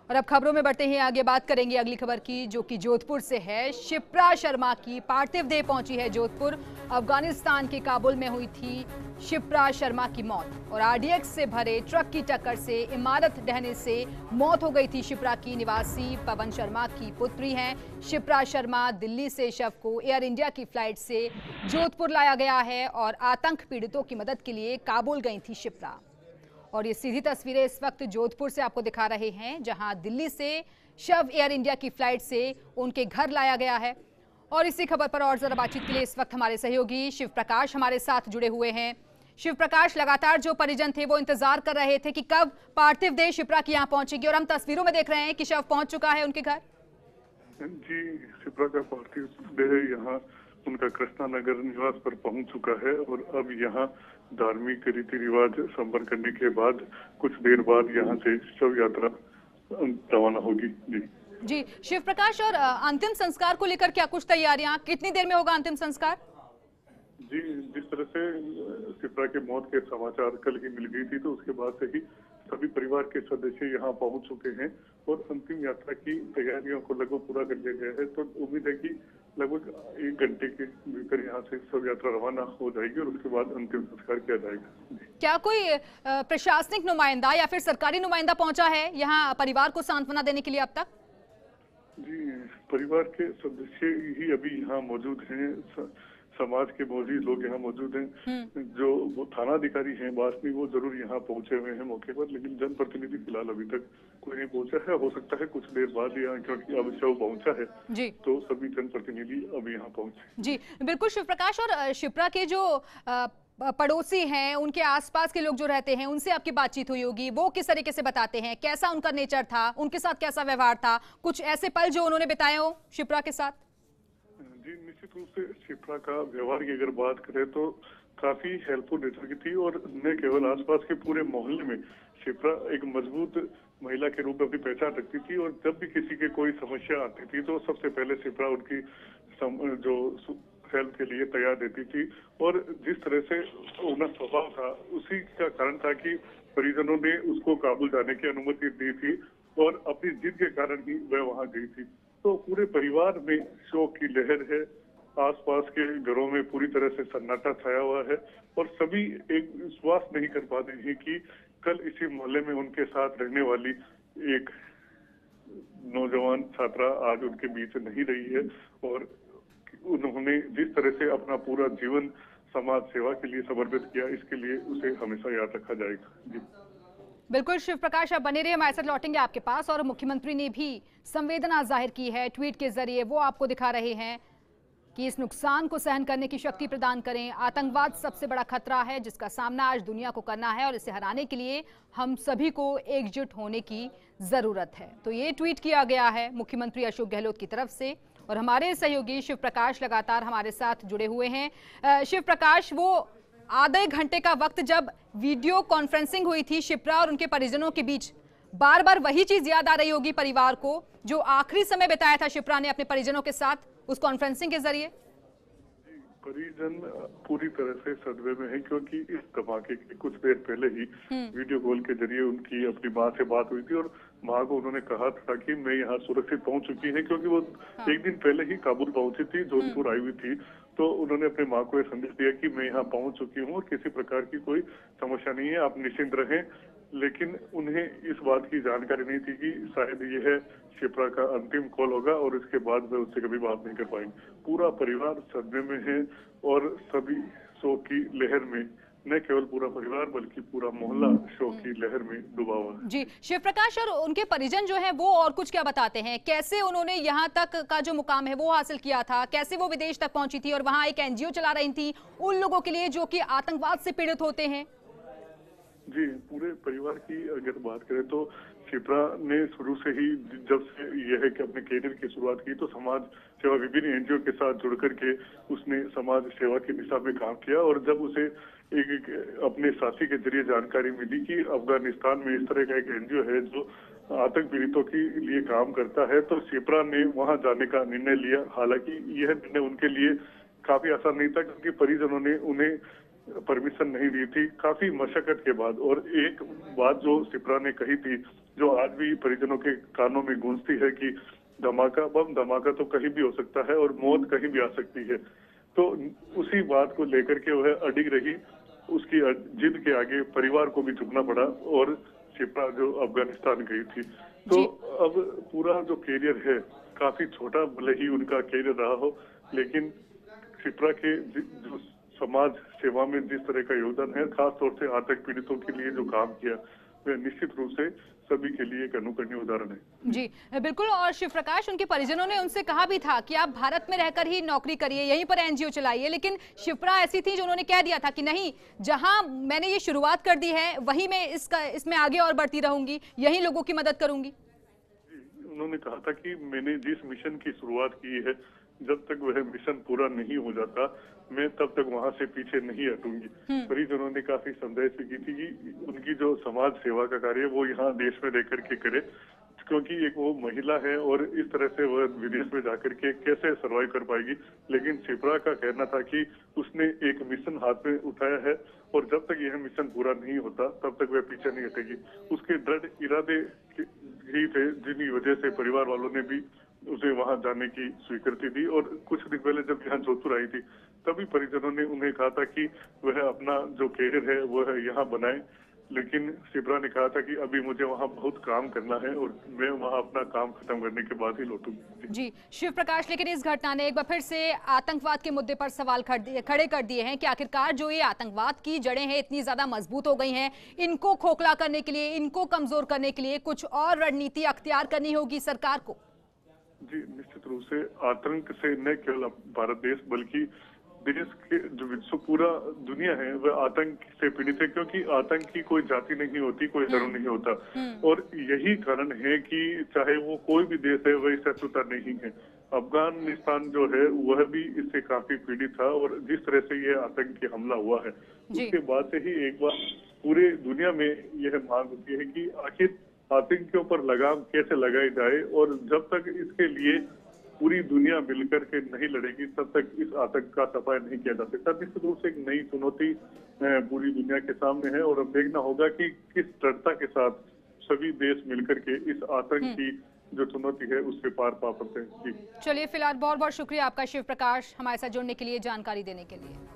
और अब खबरों में बढ़ते हैं आगे, बात करेंगे अगली खबर की जो कि जोधपुर से है। शिप्रा शर्मा की पार्थिव देह पहुंची है जोधपुर। अफगानिस्तान के काबुल में हुई थी शिप्रा शर्मा की मौत और आरडीएक्स से भरे ट्रक की टक्कर से इमारत ढहने से मौत हो गई थी। शिप्रा की निवासी पवन शर्मा की पुत्री हैं शिप्रा शर्मा। दिल्ली से शव को एयर इंडिया की फ्लाइट से जोधपुर लाया गया है और आतंक पीड़ितों की मदद के लिए काबुल गई थी शिप्रा। और ये सीधी तस्वीरें इस वक्त जोधपुर से आपको दिखा रहे हैं, जहां दिल्ली से शव एयर इंडिया की फ्लाइट से उनके घर लाया गया है। और इसी खबर पर और जरा बातचीत के लिए इस वक्त हमारे सहयोगी शिव प्रकाश हमारे साथ जुड़े हुए हैं। शिव प्रकाश, लगातार जो परिजन थे वो इंतजार कर रहे थे कि कब पार्थिव देह शिप्रा की यहाँ पहुंचेगी और हम तस्वीरों में देख रहे हैं कि शव पहुंच चुका है उनके घर। जी, शिप्रा का पार्थिव देह यहाँ उनका कृष्णा नगर निवास पर पहुंच चुका है और अब यहाँ धार्मिक रीति रिवाज संपन्न करने के बाद कुछ देर बाद यहाँ से शव यात्रा रवाना होगी। जी शिव प्रकाश, और अंतिम संस्कार को लेकर क्या कुछ तैयारियां, कितनी देर में होगा अंतिम संस्कार? जी, जिस तरह से शिप्रा के मौत के समाचार कल ही मिल गई थी तो उसके बाद से ही सभी परिवार के सदस्य यहाँ पहुंच चुके हैं और अंतिम यात्रा की तैयारियों को लगभग पूरा कर लिया गया है। तो उम्मीद है कि लगभग 1 घंटे के भीतर यहाँ से शव यात्रा रवाना हो जाएगी और उसके बाद अंतिम संस्कार किया जाएगा। क्या कोई प्रशासनिक नुमाइंदा या फिर सरकारी नुमाइंदा पहुंचा है यहाँ परिवार को सांत्वना देने के लिए अब तक? जी, परिवार के सदस्य ही अभी यहाँ मौजूद हैं। समाज के मौजूद लोग यहाँ मौजूद हैं। जो वो थाना अधिकारी हैं वासनी, वो जरूर यहाँ पहुंचे हुए हैं मौके पर, लेकिन जनप्रतिनिधि फिलहाल अभी तक कोई नहीं पहुंचा है। हो सकता है कुछ देर बाद यहाँ, क्योंकि अब शव पहुंचा है जी, तो सभी जनप्रतिनिधि अब यहाँ पहुंचे। जी बिल्कुल शिव प्रकाश, और शिप्रा के जो पड़ोसी हैं, उनके आसपास के लोग जो रहते हैं, उनसे आपकी बातचीत हुई होगी। वो किस तरीके से बताते हैं, कैसा उनका नेचर था, उनके साथ कैसा व्यवहार था, कुछ ऐसे पल जो उन्होंने बिताए हो शिप्रा के साथ? जी, निश्चित रूप से शिप्रा का व्यवहार की अगर बात करें तो काफी हेल्पफुल नेचर की थी और न केवल आसपास के पूरे मोहल्ले में शिप्रा एक मजबूत महिला के रूप में अपनी पहचान रखती थी और जब भी किसी के कोई समस्या आती थी तो सबसे पहले शिप्रा उनकी जो हेल्प के लिए तैयार रहती थी। और जिस तरह से उनका स्वभाव था उसी का कारण था कि परिजनों ने उसको काबुल जाने की अनुमति दी थी और अपनी जिद के कारण ही वह वहां गई थी। तो पूरे परिवार में शोक की लहर है। आसपास के घरों में पूरी तरह से सन्नाटा छाया हुआ है और सभी एक विश्वास नहीं कर पाते हैं कि कल इसी मोहल्ले में उनके साथ रहने वाली एक नौजवान छात्रा आज उनके बीच नहीं रही है और उन्होंने जिस तरह से अपना पूरा जीवन समाज सेवा के लिए समर्पित किया, इसके लिए उसे हमेशा याद रखा जाएगा। जी बिल्कुल शिव प्रकाश, आप बने रहिए, हमारे साथ लौटेंगे आपके पास। और मुख्यमंत्री ने भी संवेदना जाहिर की है, ट्वीट के जरिए वो आपको दिखा रहे हैं कि इस नुकसान को सहन करने की शक्ति प्रदान करें। आतंकवाद सबसे बड़ा खतरा है जिसका सामना आज दुनिया को करना है और इसे हराने के लिए हम सभी को एकजुट होने की जरूरत है। तो ये ट्वीट किया गया है मुख्यमंत्री अशोक गहलोत की तरफ से और हमारे सहयोगी शिव प्रकाश लगातार हमारे साथ जुड़े हुए हैं। शिव प्रकाश, वो आधे घंटे का वक्त जब वीडियो कॉन्फ्रेंसिंग हुई थी शिप्रा और उनके परिजनों के बीच, बार बार वही चीज याद आ रही होगी परिवार को जो आखिरी समय बिताया था शिप्रा ने अपने परिजनों के साथ उस कॉन्फ्रेंसिंग के जरिए? परिजन पूरी तरह से सदमे में है क्योंकि इस धमाके के कुछ देर पहले ही वीडियो कॉल के जरिए उनकी अपनी माँ से बात हुई थी और माँ को उन्होंने कहा था कि मैं यहाँ सुरक्षित पहुँच चुकी है, क्योंकि वो एक दिन पहले ही काबुल पहुंची थी, जोधपुर आई हुई थी। तो उन्होंने अपनी माँ को यह संदेश दिया कि मैं यहाँ पहुंच चुकी हूँ और किसी प्रकार की कोई समस्या नहीं है, आप निश्चिंत रहें। लेकिन उन्हें इस बात की जानकारी नहीं थी कि शायद यह शिप्रा का अंतिम कॉल होगा और इसके बाद वे उससे कभी बात नहीं कर पाएंगे। पूरा परिवार सदमे में है और सभी शोक की लहर में, न केवल पूरा परिवार बल्कि पूरा मोहल्ला शोक की लहर में डूबा हुआ है। जी शिव प्रकाश, और उनके परिजन जो हैं वो और कुछ क्या बताते हैं, कैसे उन्होंने यहाँ तक का जो मुकाम है वो हासिल किया था, कैसे वो विदेश तक पहुंची थी और वहाँ एक एनजीओ चला रही थी उन लोगों के लिए जो कि आतंकवाद से पीड़ित होते हैं? जी, पूरे परिवार की अगर बात करें तो शिप्रा ने शुरू से ही जब से यह है कि अपने कैरियर की शुरुआत की तो समाज सेवा विभिन्न एनजीओ के साथ जुड़ करके उसने समाज सेवा की दिशा में काम किया। और जब उसे एक अपने साथी के जरिए जानकारी मिली कि अफगानिस्तान में इस तरह का एक एनजीओ है जो आतंक पीड़ितों के लिए काम करता है, तो शिप्रा ने वहां जाने का निर्णय लिया। हालांकि यह निर्णय उनके लिए काफी आसान नहीं था क्योंकि परिजनों ने उन्हें परमिशन नहीं दी थी काफी मशक्कत के बाद। और एक बात जो शिप्रा ने कही थी जो आज भी परिजनों के कानों में गूंजती है कि धमाका बम धमाका तो कहीं भी हो सकता है और मौत कहीं भी आ सकती है। तो उसी बात को लेकर के वह अडिग रही, उसकी जिद के आगे परिवार को भी झुकना पड़ा और शिप्रा जो अफगानिस्तान गई थी। तो अब पूरा जो कैरियर है काफी छोटा भले ही उनका कैरियर रहा हो, लेकिन शिप्रा के जो समाज सेवा में जिस तरह का योगदान है, खास तौर से आतंक पीड़ितों के लिए जो काम किया, वह निश्चित रूप से सभी के लिए एक अनुकरणीय उदाहरण है। जी बिल्कुल। और शिव प्रकाश, उनके परिजनों ने उनसे कहा भी था कि आप भारत में रहकर ही नौकरी करिए, यहीं पर एनजीओ चलाइए, लेकिन शिप्रा ऐसी थी जो उन्होंने कह दिया था कि नहीं, जहां मैंने ये शुरुआत कर दी है वहीं मैं इसमें आगे और बढ़ती रहूंगी, यहीं लोगों की मदद करूंगी। उन्होंने कहा था कि मैंने जिस मिशन की शुरुआत की है, जब तक वह मिशन पूरा नहीं हो जाता, मैं तब तक वहां से पीछे नहीं हटूंगी। परिजनों ने काफी संदेश भी की थी कि उनकी जो समाज सेवा का कार्य है वो यहाँ देश में रह करके करे, क्योंकि एक वो महिला है और इस तरह से वह विदेश में जाकर के कैसे सरवाइव कर पाएगी। लेकिन शिप्रा का कहना था कि उसने एक मिशन हाथ में उठाया है और जब तक यह मिशन पूरा नहीं होता तब तक वह पीछे नहीं हटेगी। उसके दृढ़ इरादे ही थे जिनकी वजह से परिवार वालों ने भी उसे वहां जाने की स्वीकृति दी। और कुछ दिन पहले जब यहाँ जोधपुर आई थी, तभी परिजनों ने उन्हें कहा था कि वह अपना जो कैरियर है वह यहाँ बनाए, लेकिन शिप्रा ने कहा था कि अभी मुझे वहाँ बहुत काम करना है और मैं वहाँ अपना काम खत्म करने के बाद ही लौटूंगी। जी शिव प्रकाश, लेकिन इस घटना ने एक बार फिर से आतंकवाद के मुद्दे पर सवाल खड़े कर दिए हैं कि आखिरकार जो ये आतंकवाद की जड़ें हैं इतनी ज्यादा मजबूत हो गई हैं, इनको खोखला करने के लिए, इनको कमजोर करने के लिए कुछ और रणनीति अख्तियार करनी होगी सरकार को। जी निश्चित रूप से आतंक से न केवल भारत देश बल्कि देश के जो पूरा दुनिया है वह आतंक से पीड़ित है, क्योंकि आतंक की कोई जाति नहीं होती, कोई धर्म नहीं होता। और यही कारण है कि चाहे वो कोई भी देश है वह इससे छूता नहीं है। अफगानिस्तान जो है वह भी इससे काफी पीड़ित था और जिस तरह से यह आतंकी हमला हुआ है उसके बाद से ही एक बार पूरे दुनिया में यह मांग होती है कि आखिर आतंक के ऊपर लगाम कैसे लगाई जाए, और जब तक इसके लिए पूरी दुनिया मिलकर के नहीं लड़ेगी तब तक इस आतंक का सफाया नहीं किया जा सकता। निश्चित रूप से एक नई चुनौती पूरी दुनिया के सामने है और अब देखना होगा कि किस दृढ़ता के साथ सभी देश मिलकर के इस आतंक की जो चुनौती है उससे पार पा पाते हैं। जी चलिए, फिलहाल बहुत बहुत शुक्रिया आपका शिव प्रकाश, हमारे साथ जुड़ने के लिए, जानकारी देने के लिए।